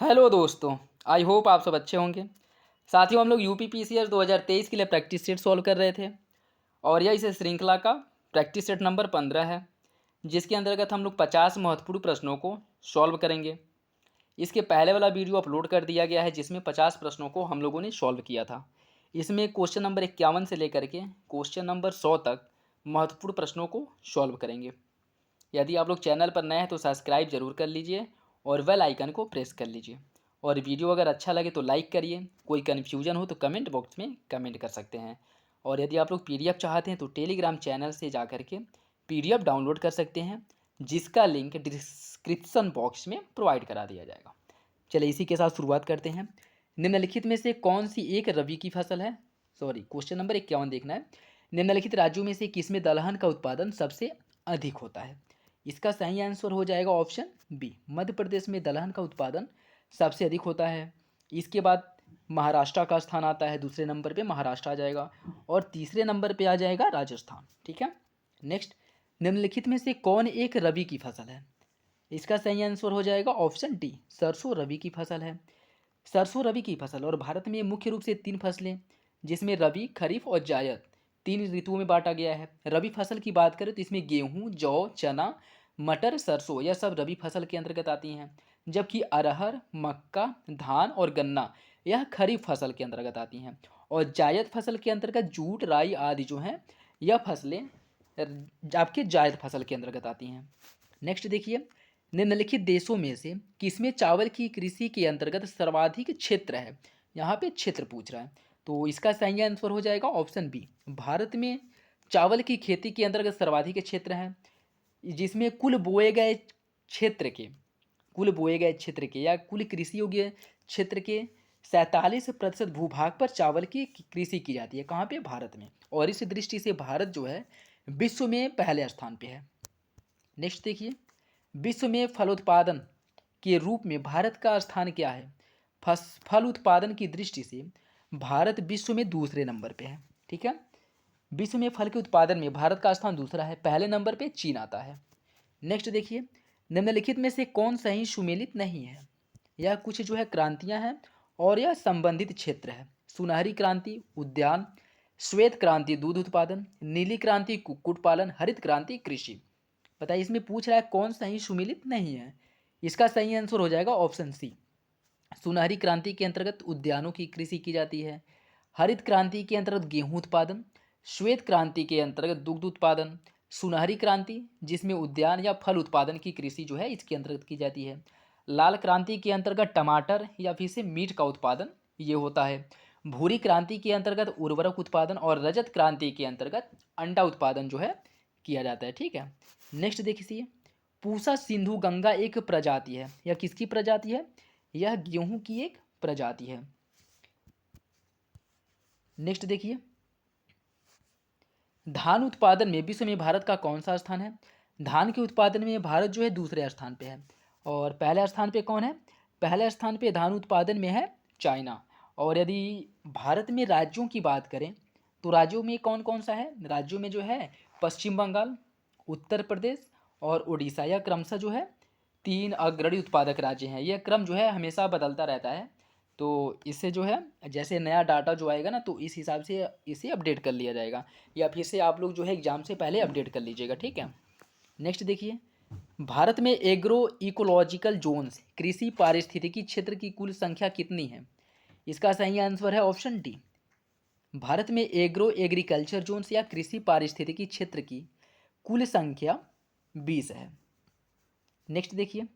Hello दोस्तों। I hope आप सब अच्छे होंगे। साथियों, हम लोग यूपी पीसीएस 2023 के लिए प्रैक्टिस सेट सॉल्व कर रहे थे और यह इस श्रृंखला का प्रैक्टिस सेट नंबर 15 है, जिसके अंतर्गत हम लोग 50 महत्वपूर्ण प्रश्नों को सॉल्व करेंगे। इसके पहले वाला वीडियो अपलोड कर दिया गया है, जिसमें 50 प्रश्नों को हम लोगों ने सॉल्व किया था। इसमें क्वेश्चन नंबर 51 से लेकर के क्वेश्चन नंबर 100 तक महत्वपूर्ण प्रश्नों को सॉल्व करेंगे। यदि आप लोग चैनल पर नए हैं तो सब्सक्राइब जरूर कर लीजिए और बेल आइकन को प्रेस कर लीजिए। और वीडियो अगर अच्छा लगे तो लाइक करिए। कोई कन्फ्यूजन हो तो कमेंट बॉक्स में कमेंट कर सकते हैं। और यदि आप लोग पीडीएफ चाहते हैं तो टेलीग्राम चैनल से जा कर के पीडीएफ डाउनलोड कर सकते हैं, जिसका लिंक डिस्क्रिप्शन बॉक्स में प्रोवाइड करा दिया जाएगा। चलिए इसी के साथ शुरुआत करते हैं। निम्नलिखित में से कौन सी एक रबी की फसल है? क्वेश्चन नंबर 51 देखना है। निम्नलिखित राज्यों में से किसमें दलहन का उत्पादन सबसे अधिक होता है? इसका सही आंसर हो जाएगा ऑप्शन बी, मध्य प्रदेश में दलहन का उत्पादन सबसे अधिक होता है। इसके बाद महाराष्ट्र का स्थान आता है, दूसरे नंबर पे महाराष्ट्र आ जाएगा और तीसरे नंबर पे आ जाएगा राजस्थान। ठीक है। नेक्स्ट, निम्नलिखित में से कौन एक रबी की फसल है? इसका सही आंसर हो जाएगा ऑप्शन डी, सरसों रबी की फसल है। सरसों रबी की फसल। और भारत में मुख्य रूप से 3 फसलें, जिसमें रबी, खरीफ और जायद, 3 ऋतुओं में बांटा गया है। रबी फसल की बात करें तो इसमें गेहूं, जौ, चना, मटर, सरसों यह सब रबी फसल के अंतर्गत आती हैं। जबकि अरहर, मक्का, धान और गन्ना यह खरीफ फसल के अंतर्गत आती हैं। और जायद फसल के अंतर्गत जूट, राई आदि जो हैं यह फसलें आपके जायद फसल के अंतर्गत आती हैं। नेक्स्ट देखिए, निम्नलिखित देशों में से किसमें चावल की कृषि के अंतर्गत सर्वाधिक क्षेत्र है? यहाँ पे क्षेत्र पूछ रहा है, तो इसका सही आंसर हो जाएगा ऑप्शन बी, भारत में चावल की खेती के अंतर्गत सर्वाधिक क्षेत्र है, जिसमें कुल बोए गए क्षेत्र के या कुल कृषि योग्य क्षेत्र के 47% भूभाग पर चावल की कृषि की जाती है। कहाँ पे? भारत में। और इस दृष्टि से भारत जो है विश्व में पहले स्थान पे है। नेक्स्ट देखिए, विश्व में फल उत्पादन के रूप में भारत का स्थान क्या है? फल उत्पादन की दृष्टि से भारत विश्व में दूसरे नंबर पे है। ठीक है। विश्व में फल के उत्पादन में भारत का स्थान दूसरा है, पहले नंबर पे चीन आता है। नेक्स्ट देखिए, निम्नलिखित में से कौन सही सुमेलित नहीं है? यह कुछ जो है क्रांतियां हैं और यह संबंधित क्षेत्र है। सुनहरी क्रांति उद्यान, श्वेत क्रांति दूध उत्पादन, नीली क्रांति कुक्कुट पालन, हरित क्रांति कृषि। बताइए, इसमें पूछ रहा है कौन सही सुमेलित नहीं है। इसका सही आंसर हो जाएगा ऑप्शन सी, सुनहरी क्रांति के अंतर्गत उद्यानों की कृषि की जाती है, हरित क्रांति के अंतर्गत गेहूं उत्पादन, श्वेत क्रांति के अंतर्गत दुग्ध उत्पादन, सुनहरी क्रांति जिसमें उद्यान या फल उत्पादन की कृषि जो है इसके अंतर्गत की जाती है, लाल क्रांति के अंतर्गत टमाटर या फिर से मीट का उत्पादन ये होता है, भूरी क्रांति के अंतर्गत उर्वरक उत्पादन और रजत क्रांति के अंतर्गत अंडा उत्पादन जो है किया जाता है। ठीक है। नेक्स्ट देखिए, पूसा सिंधु गंगा एक प्रजाति है। यह किसकी प्रजाति है? यह गेहूं की एक प्रजाति है। नेक्स्ट देखिए, धान उत्पादन में विश्व में भारत का कौन सा स्थान है? धान के उत्पादन में भारत जो है दूसरे स्थान पे है। और पहले स्थान पे कौन है? पहले स्थान पे धान उत्पादन में है चाइना। और यदि भारत में राज्यों की बात करें तो राज्यों में कौन कौन सा है? राज्यों में जो है पश्चिम बंगाल, उत्तर प्रदेश और उड़ीसा, यह क्रमशः जो है 3 अग्रणी उत्पादक राज्य हैं। यह क्रम जो है हमेशा बदलता रहता है, तो इससे जो है जैसे नया डाटा जो आएगा ना तो इस हिसाब से इसे अपडेट कर लिया जाएगा, या फिर से आप लोग जो है एग्जाम से पहले अपडेट कर लीजिएगा। ठीक है। नेक्स्ट देखिए, भारत में एग्रो इकोलॉजिकल जोन्स कृषि पारिस्थितिकी क्षेत्र की कुल संख्या कितनी है? इसका सही आंसर है ऑप्शन डी, भारत में एग्रो एग्रीकल्चर जोन्स या कृषि पारिस्थितिकी क्षेत्र की कुल संख्या 20 है। नेक्स्ट देखिए,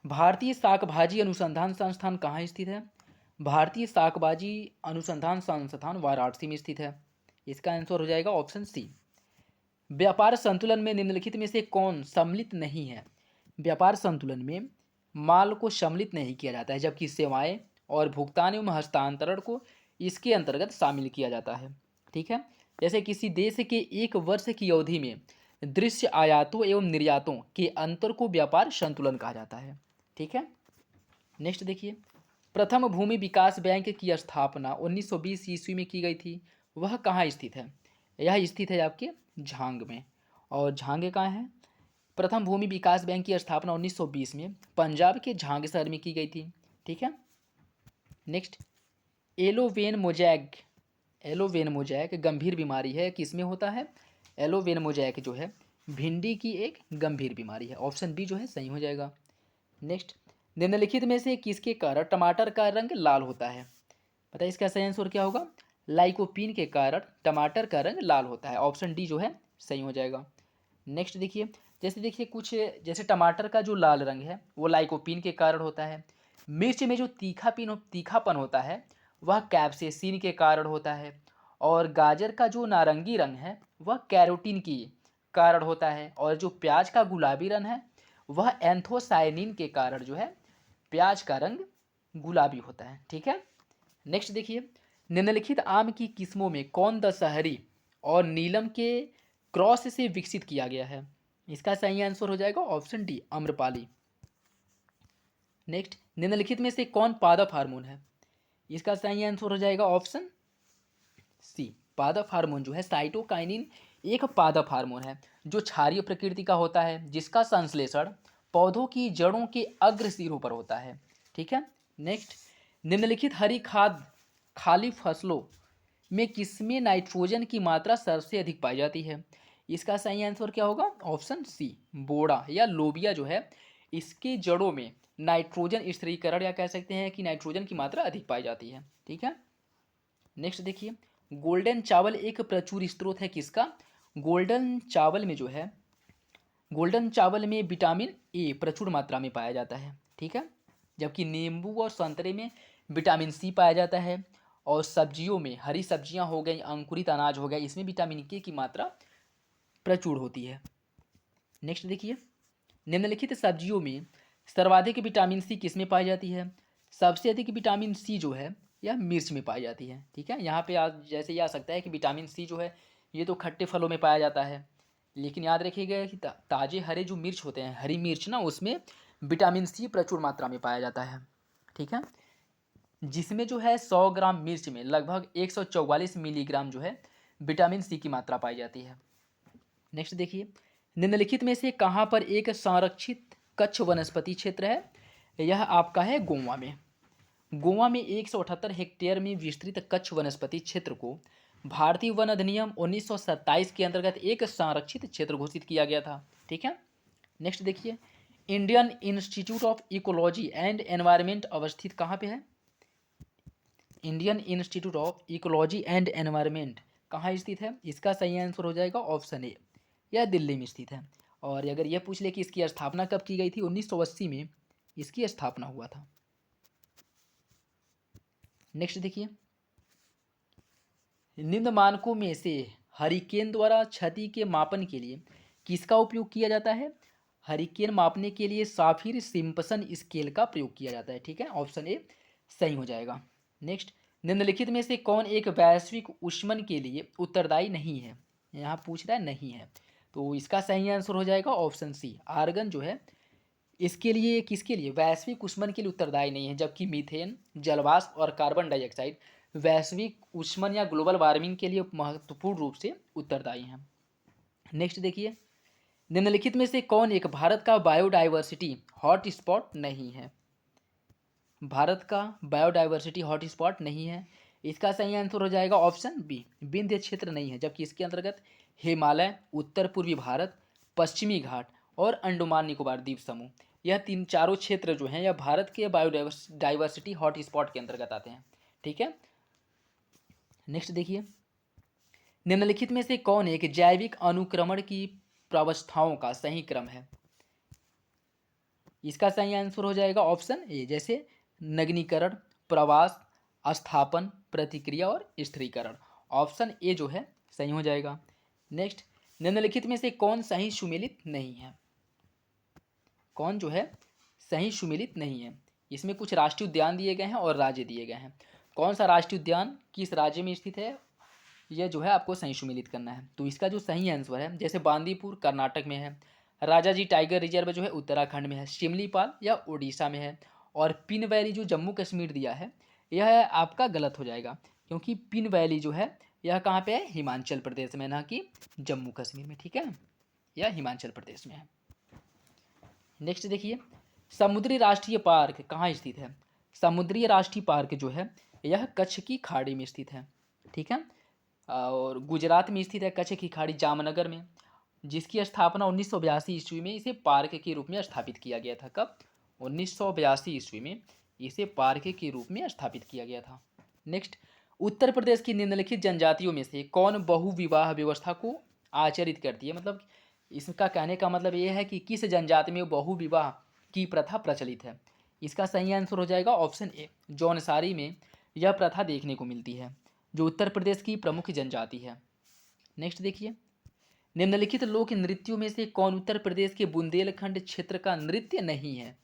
भारतीय शाक भाजी अनुसंधान संस्थान कहाँ स्थित है? भारतीय शाक भाजी अनुसंधान संस्थान वाराणसी में स्थित है। इसका आंसर हो जाएगा ऑप्शन सी। व्यापार संतुलन में निम्नलिखित में से कौन सम्मिलित नहीं है? व्यापार संतुलन में माल को सम्मिलित नहीं किया जाता है, जबकि सेवाएं और भुगतान एवं हस्तांतरण को इसके अंतर्गत शामिल किया जाता है। ठीक है। जैसे किसी देश के एक वर्ष की अवधि में दृश्य आयातों एवं निर्यातों के अंतर को व्यापार संतुलन कहा जाता है। ठीक है। नेक्स्ट देखिए, प्रथम भूमि विकास बैंक की स्थापना 1920 ईस्वी में की गई थी। वह कहाँ स्थित है? यह स्थित है आपके झांग में। और झांग कहाँ है? प्रथम भूमि विकास बैंक की स्थापना 1920 में पंजाब के झांग शहर में की गई थी। ठीक है। Next, yellow vein mosaic. Yellow vein mosaic गंभीर बीमारी है, किसमें होता है? एलोवेन मोजैक जो है भिंडी की एक गंभीर बीमारी है। ऑप्शन बी जो है सही हो जाएगा। नेक्स्ट, निम्नलिखित में से किसके कारण टमाटर का रंग लाल होता है? बताइए इसका सही आंसर क्या होगा? लाइकोपीन के कारण टमाटर का रंग लाल होता है। ऑप्शन डी जो है सही हो जाएगा। नेक्स्ट देखिए, जैसे देखिए कुछ, जैसे टमाटर का जो लाल रंग है वो लाइकोपीन के कारण होता है। मिर्च में जो तीखापन होता है वह कैप्सेसिन के कारण होता है। और गाजर का जो नारंगी रंग है वह कैरोटीन की कारण होता है। और जो प्याज का गुलाबी रंग है वह एंथोसायनिन के कारण जो है प्याज का रंग गुलाबी होता है। ठीक है। नेक्स्ट देखिए, निम्नलिखित आम की किस्मों में कौन दशहरी और नीलम के क्रॉस से विकसित किया गया है? इसका सही आंसर हो जाएगा ऑप्शन डी, आम्रपाली। नेक्स्ट, निम्नलिखित में से कौन पादप हार्मोन है? इसका सही आंसर हो जाएगा ऑप्शन सी, पादप हार्मोन जो है साइटोकाइनिन एक पादप हार्मोन है जो क्षारीय प्रकृति का होता है, जिसका संश्लेषण पौधों की जड़ों के अग्र सिरों पर होता है। ठीक है। नेक्स्ट, निम्नलिखित हरी खाद खाली फसलों में किसमें नाइट्रोजन की मात्रा सबसे अधिक पाई जाती है? इसका सही आंसर क्या होगा? ऑप्शन सी, बोड़ा या लोबिया जो है इसके जड़ों में नाइट्रोजन स्थिरीकरण या कह सकते हैं कि नाइट्रोजन की मात्रा अधिक पाई जाती है। ठीक है। नेक्स्ट देखिए, गोल्डन चावल एक प्रचुर स्रोत है किसका? गोल्डन चावल में जो है, गोल्डन चावल में विटामिन ए प्रचुर मात्रा में पाया जाता है। ठीक है। जबकि नींबू और संतरे में विटामिन सी पाया जाता है। और सब्जियों में हरी सब्जियां हो गई, अंकुरित अनाज हो गया, इसमें विटामिन के की मात्रा प्रचुर होती है। नेक्स्ट देखिए, निम्नलिखित सब्जियों में सर्वाधिक विटामिन सी किस में पाई जाती है? सबसे अधिक विटामिन सी जो है यह मिर्च में पाई जाती है। ठीक है। यहाँ पे आज जैसे ये आ सकता है कि विटामिन सी जो है ये तो खट्टे फलों में पाया जाता है, लेकिन याद रखिएगा कि ताजे हरे जो मिर्च होते हैं, हरी मिर्च ना, उसमें विटामिन सी प्रचुर मात्रा में पाया जाता है। ठीक है। जिसमें जो है 100 ग्राम मिर्च में लगभग 144 मिलीग्राम जो है विटामिन सी की मात्रा पाई जाती है। नेक्स्ट देखिए, निम्नलिखित में से कहाँ पर एक संरक्षित कच्छ वनस्पति क्षेत्र है? यह आपका है गोवा में। गोवा में 178 हेक्टेयर में विस्तृत कच्छ वनस्पति क्षेत्र को भारतीय वन अधिनियम 1927 के अंतर्गत एक संरक्षित क्षेत्र घोषित किया गया था। ठीक है। नेक्स्ट देखिए, Indian institute of ecology and environment अवस्थित कहाँ पे है? Indian institute of ecology and environment कहाँ स्थित है? इसका सही आंसर हो जाएगा ऑप्शन ए, यह दिल्ली में स्थित है। और अगर यह पूछ ले कि इसकी स्थापना कब की गई थी, 1980 में इसकी स्थापना हुआ था। नेक्स्ट देखिए, निम्न मानकों में से हरिकेन द्वारा क्षति के मापन के लिए किसका उपयोग किया जाता है? हरिकेन मापने के लिए साफिर सिम्पसन स्केल का प्रयोग किया जाता है। ठीक है। ऑप्शन ए सही हो जाएगा। नेक्स्ट, निम्नलिखित में से कौन एक वैश्विक ऊष्मन के लिए उत्तरदायी नहीं है? यहाँ पूछ रहा है नहीं है, तो इसका सही आंसर हो जाएगा ऑप्शन सी, आर्गन जो है इसके लिए, किसके लिए? वैश्विक ऊष्मन के लिए उत्तरदायी नहीं है। जबकि मीथेन, जलवाष्प और कार्बन डाइऑक्साइड वैश्विक ऊष्मन या ग्लोबल वार्मिंग के लिए महत्वपूर्ण रूप से उत्तरदायी हैं। नेक्स्ट देखिए, निम्नलिखित में से कौन एक भारत का बायोडाइवर्सिटी हॉटस्पॉट नहीं है? भारत का बायोडाइवर्सिटी हॉटस्पॉट नहीं है। इसका सही आंसर हो जाएगा ऑप्शन बी, विंध्य क्षेत्र नहीं है। जबकि इसके अंतर्गत हिमालय, उत्तर पूर्वी भारत, पश्चिमी घाट और अंडमान निकोबार द्वीप समूह, यह तीन चारों क्षेत्र जो हैं यह भारत के बायोडाइवर्सिटी हॉटस्पॉट के अंतर्गत आते हैं। ठीक है। नेक्स्ट देखिए, निम्नलिखित में से कौन एक जैविक अनुक्रमण की प्रावस्थाओं का सही क्रम है? इसका सही आंसर हो जाएगा ऑप्शन ए, जैसे नग्नीकरण, प्रवास, स्थापन, प्रतिक्रिया और स्थिरीकरण। ऑप्शन ए जो है सही हो जाएगा। नेक्स्ट, निम्नलिखित में से कौन सही सुमेलित नहीं है? कौन जो है सही सुमेलित नहीं है? इसमें कुछ राष्ट्रीय उद्यान दिए गए हैं और राज्य दिए गए हैं। कौन सा राष्ट्रीय उद्यान किस राज्य में स्थित है, यह जो है आपको सही सुमेलित करना है। तो इसका जो सही आंसर है, जैसे बांदीपुर कर्नाटक में है, राजाजी टाइगर रिजर्व जो है उत्तराखंड में है, शिमलीपाल या उड़ीसा में है, और पिन वैली जो जम्मू कश्मीर दिया है यह आपका गलत हो जाएगा, क्योंकि पिन वैली जो है यह कहाँ पे है? हिमाचल प्रदेश में, ना कि जम्मू कश्मीर में। ठीक है, यह हिमाचल प्रदेश में है। नेक्स्ट देखिए, समुद्री राष्ट्रीय पार्क कहाँ स्थित है? समुद्री राष्ट्रीय पार्क जो है यह कच्छ की खाड़ी में स्थित है, ठीक है। और गुजरात में स्थित है कच्छ की खाड़ी जामनगर में, जिसकी स्थापना 1982 ईस्वी में इसे पार्क के रूप में स्थापित किया गया था। कब? 1982 ईस्वी में इसे पार्क के रूप में स्थापित किया गया था। नेक्स्ट, उत्तर प्रदेश की निम्नलिखित जनजातियों में से कौन बहुविवाह व्यवस्था को आचरित करती है? मतलब इसका कहने का मतलब ये है कि किस जनजाति में बहुविवाह की प्रथा प्रचलित है। इसका सही आंसर हो जाएगा ऑप्शन ए, जौनसारी में यह प्रथा देखने को मिलती है, जो उत्तर प्रदेश की प्रमुख जनजाति है। नेक्स्ट देखिए, निम्नलिखित लोक नृत्यों में से कौन उत्तर प्रदेश के बुंदेलखंड क्षेत्र का नृत्य नहीं है?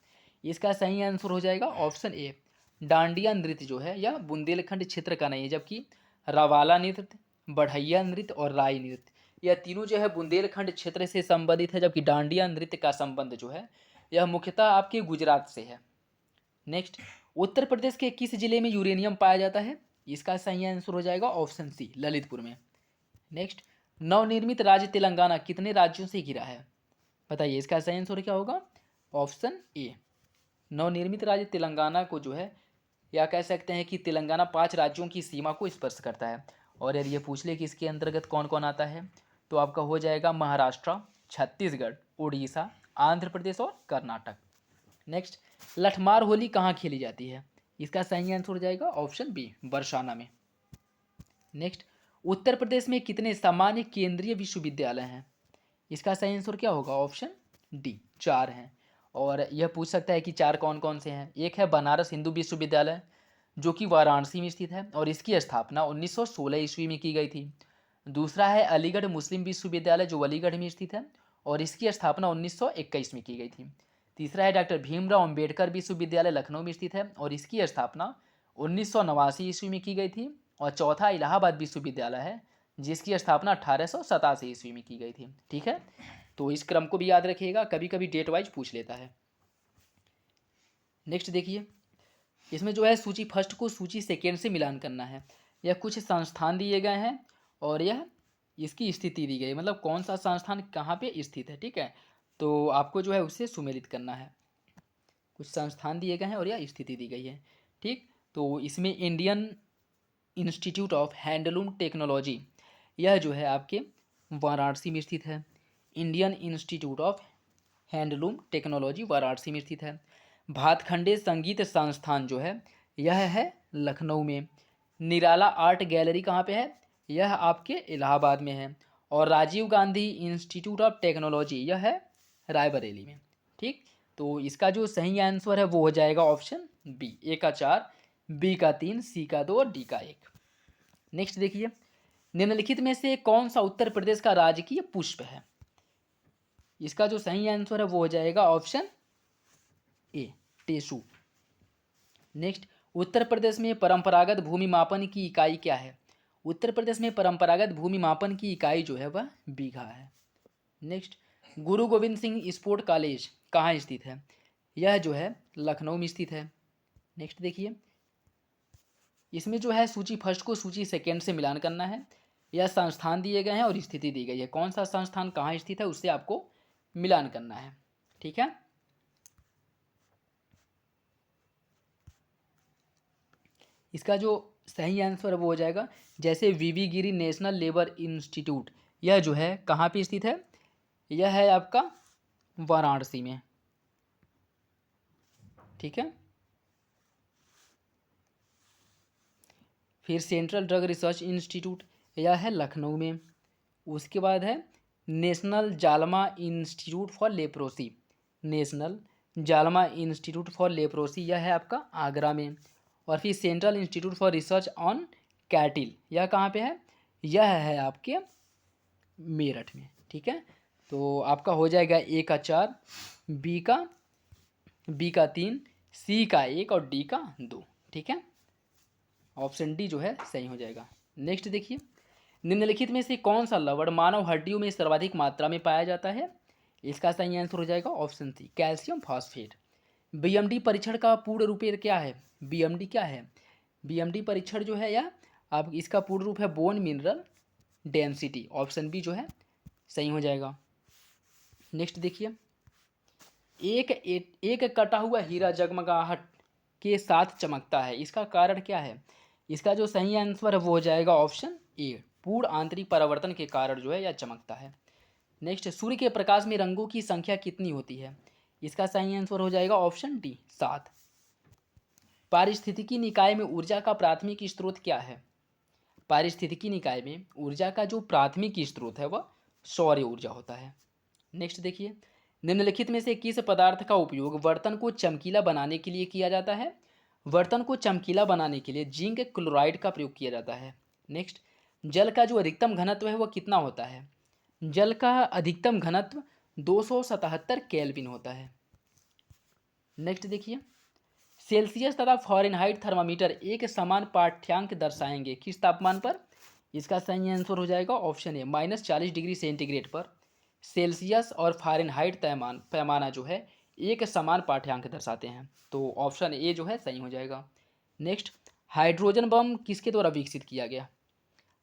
इसका सही आंसर हो जाएगा ऑप्शन ए, डांडिया नृत्य जो है यह बुंदेलखंड क्षेत्र का नहीं है, जबकि रवाला नृत्य, बढ़ैया नृत्य और राई नृत्य यह तीनों जो है बुंदेलखंड क्षेत्र से संबंधित है, जबकि डांडिया नृत्य का संबंध जो है यह मुख्यतः आपके गुजरात से है। नेक्स्ट, उत्तर प्रदेश के किस जिले में यूरेनियम पाया जाता है? इसका सही आंसर हो जाएगा ऑप्शन सी, ललितपुर में। नेक्स्ट, नवनिर्मित राज्य तेलंगाना कितने राज्यों से घिरा है? बताइए इसका सही आंसर क्या होगा? ऑप्शन ए, नवनिर्मित राज्य तेलंगाना को जो है या कह सकते हैं कि तेलंगाना 5 राज्यों की सीमा को स्पर्श करता है। और यदि ये पूछ ले कि इसके अंतर्गत कौन कौन आता है, तो आपका हो जाएगा महाराष्ट्र, छत्तीसगढ़, उड़ीसा, आंध्र प्रदेश और कर्नाटक। नेक्स्ट, लठमार होली कहाँ खेली जाती है? इसका सही आंसर हो जाएगा ऑप्शन बी, बरसाना में। नेक्स्ट, उत्तर प्रदेश में कितने सामान्य केंद्रीय विश्वविद्यालय हैं? इसका सही आंसर क्या होगा? ऑप्शन डी, 4 हैं। और यह पूछ सकता है कि 4 कौन कौन से हैं। एक है बनारस हिंदू विश्वविद्यालय, जो कि वाराणसी में स्थित है और इसकी स्थापना 1916 ईस्वी में की गई थी। दूसरा है अलीगढ़ मुस्लिम विश्वविद्यालय, जो अलीगढ़ में स्थित है और इसकी स्थापना 1921 में की गई थी। तीसरा है डॉक्टर भीमराव अंबेडकर विश्वविद्यालय, लखनऊ में स्थित है और इसकी स्थापना 1989 ईस्वी में की गई थी। और चौथा इलाहाबाद विश्वविद्यालय है, जिसकी स्थापना 1887 ईस्वी में की गई थी, ठीक है। तो इस क्रम को भी याद रखिएगा, कभी कभी डेट वाइज पूछ लेता है। नेक्स्ट देखिए, इसमें जो है सूची फर्स्ट को सूची सेकेंड से मिलान करना है। यह कुछ संस्थान दिए गए हैं और यह इसकी स्थिति दी गई है, मतलब कौन सा संस्थान कहाँ पे स्थित है, ठीक है। तो आपको जो है उससे सुमेलित करना है। कुछ संस्थान दिए गए हैं और यह स्थिति दी गई है, ठीक। तो इसमें Indian institute of handloom technology, यह जो है आपके वाराणसी में स्थित है। Indian institute of handloom technology Varanasi में स्थित है। भातखंडे संगीत संस्थान जो है यह है लखनऊ में। निराला आर्ट गैलरी कहाँ पे है? यह आपके इलाहाबाद में है। और Rajiv Gandhi institute of technology यह है रायबरेली में, ठीक। तो इसका जो सही आंसर है वो हो जाएगा ऑप्शन बी, ए का 4, बी का 3, सी का 2 और डी का 1। नेक्स्ट देखिए, निम्नलिखित में से कौन सा उत्तर प्रदेश का राजकीय पुष्प है? इसका जो सही आंसर है वो हो जाएगा option A, टेसू। Next, Uttar Pradesh में परंपरागत भूमि मापन की इकाई क्या है? उत्तर प्रदेश में परंपरागत भूमि मापन की इकाई जो है वह बीघा है। नेक्स्ट, गुरु गोविंद सिंह स्पोर्ट कॉलेज कहाँ स्थित है? यह जो है लखनऊ में स्थित है। नेक्स्ट देखिए, इसमें जो है सूची फर्स्ट को सूची सेकेंड से मिलान करना है। यह संस्थान दिए गए हैं और स्थिति दी गई है, कौन सा संस्थान कहाँ स्थित है उससे आपको मिलान करना है, ठीक है। इसका जो सही आंसर है वो हो जाएगा, जैसे वीवी गिरी नेशनल लेबर इंस्टीट्यूट, यह जो है कहाँ पे स्थित है? यह है आपका वाराणसी में, ठीक है। फिर सेंट्रल ड्रग रिसर्च इंस्टीट्यूट, यह है लखनऊ में। उसके बाद है नेशनल जालमा इंस्टीट्यूट फॉर लेप्रोसी, नेशनल जालमा इंस्टीट्यूट फॉर लेप्रोसी यह है आपका आगरा में। और फिर central institute for research on कैटिल, यह कहाँ पे है? यह है आपके मेरठ में, ठीक है। तो आपका हो जाएगा ए का 4, बी का 3, सी का 1 और डी का 2, ठीक है। ऑप्शन डी जो है सही हो जाएगा। नेक्स्ट देखिए, निम्नलिखित में से कौन सा लवण मानव हड्डियों में सर्वाधिक मात्रा में पाया जाता है? इसका सही आंसर हो जाएगा option C, calcium phosphate. BMD परीक्षण का पूर्ण रूप क्या है? बीएमडी क्या है? बीएमडी परीक्षण जो है यह आप इसका पूर्ण रूप है bone mineral density, option B जो है सही हो जाएगा। नेक्स्ट देखिए, एक कटा हुआ हीरा जगमगाहट के साथ चमकता है, इसका कारण क्या है? इसका जो सही आंसर है वो हो जाएगा ऑप्शन ए, पूर्ण आंतरिक परावर्तन के कारण जो है यह चमकता है। नेक्स्ट, सूर्य के प्रकाश में रंगों की संख्या कितनी होती है? इसका सही आंसर हो जाएगा ऑप्शन डी, 7। पारिस्थितिकी निकाय में ऊर्जा का प्राथमिक स्रोत क्या है? पारिस्थितिकी निकाय में ऊर्जा का जो प्राथमिक स्रोत है वह सौर ऊर्जा होता है। नेक्स्ट देखिए, निम्नलिखित में से किस पदार्थ का उपयोग बर्तन को चमकीला बनाने के लिए किया जाता है? बर्तन को चमकीला बनाने के लिए जिंक क्लोराइड का प्रयोग किया जाता है। नेक्स्ट, जल का जो अधिकतम घनत्व है वह कितना होता है? जल का अधिकतम घनत्व 277 केल्विन होता है। नेक्स्ट देखिए, सेल्सियस तथा फ़ारेनहाइट थर्मामीटर एक समान पाठ्यांक दर्शाएंगे किस तापमान पर? इसका सही आंसर हो जाएगा ऑप्शन ए, -40 डिग्री सेंटीग्रेड पर सेल्सियस और फ़ारेनहाइट पैमाना जो है एक समान पाठ्यांक दर्शाते हैं, तो ऑप्शन ए जो है सही हो जाएगा। नेक्स्ट, हाइड्रोजन बम किसके द्वारा विकसित किया गया?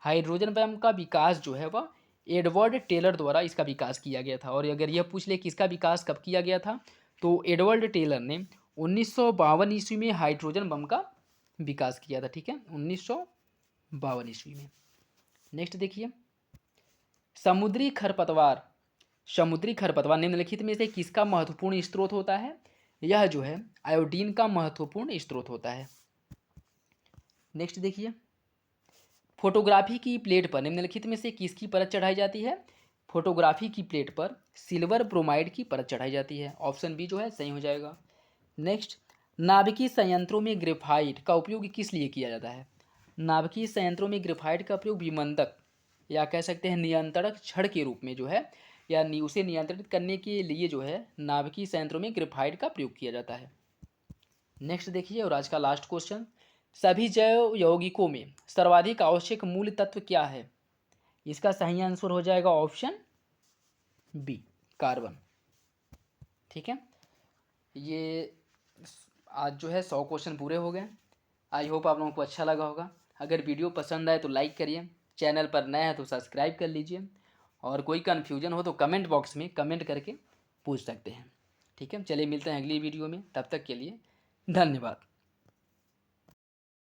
हाइड्रोजन बम का विकास जो है वह एडवर्ड टेलर द्वारा इसका विकास किया गया था। और अगर यह पूछ ले कि इसका विकास कब किया गया था, तो एडवर्ड टेलर ने 1952 ईस्वी में हाइड्रोजन बम का विकास किया था। ठीक है, 1952 ईस्वी में। नेक्स्ट देखिए, समुद्री खरपतवार निम्नलिखित में से किसका महत्वपूर्ण स्रोत होता है? यह जो है आयोडीन का महत्वपूर्ण स्रोत होता है। नेक्स्ट देखिए, फोटोग्राफी की प्लेट पर निम्नलिखित में से किसकी परत चढ़ाई जाती है? फोटोग्राफी की प्लेट पर सिल्वर ब्रोमाइड की परत चढ़ाई जाती है। ऑप्शन बी जो है सही हो जाएगा। नेक्स्ट, नाभिकीय संयंत्रों में ग्रेफाइट का उपयोग किस लिए किया जाता है? नाभिकीय संयंत्रों में ग्रेफाइट का प्रयोग विमंदक या कह सकते हैं नियंत्रणक छड़ के रूप में जो है या उसे नियंत्रित करने के लिए जो है नाभिकीय संयंत्रों में ग्रेफाइट का प्रयोग किया जाता है। नेक्स्ट देखिए, और आज का लास्ट क्वेश्चन, सभी जैव यौगिकों में सर्वाधिक आवश्यक मूल तत्व क्या है? इसका सही आंसर हो जाएगा ऑप्शन बी, कार्बन। ठीक है, ये आज जो है 100 क्वेश्चन पूरे हो गए। आई होप आप लोगों को अच्छा लगा होगा। अगर वीडियो पसंद आए तो लाइक करिए, चैनल पर नए हैं तो सब्सक्राइब कर लीजिए, और कोई कन्फ्यूजन हो तो कमेंट बॉक्स में कमेंट करके पूछ सकते हैं। ठीक है, चलिए मिलते हैं अगली वीडियो में, तब तक के लिए धन्यवाद।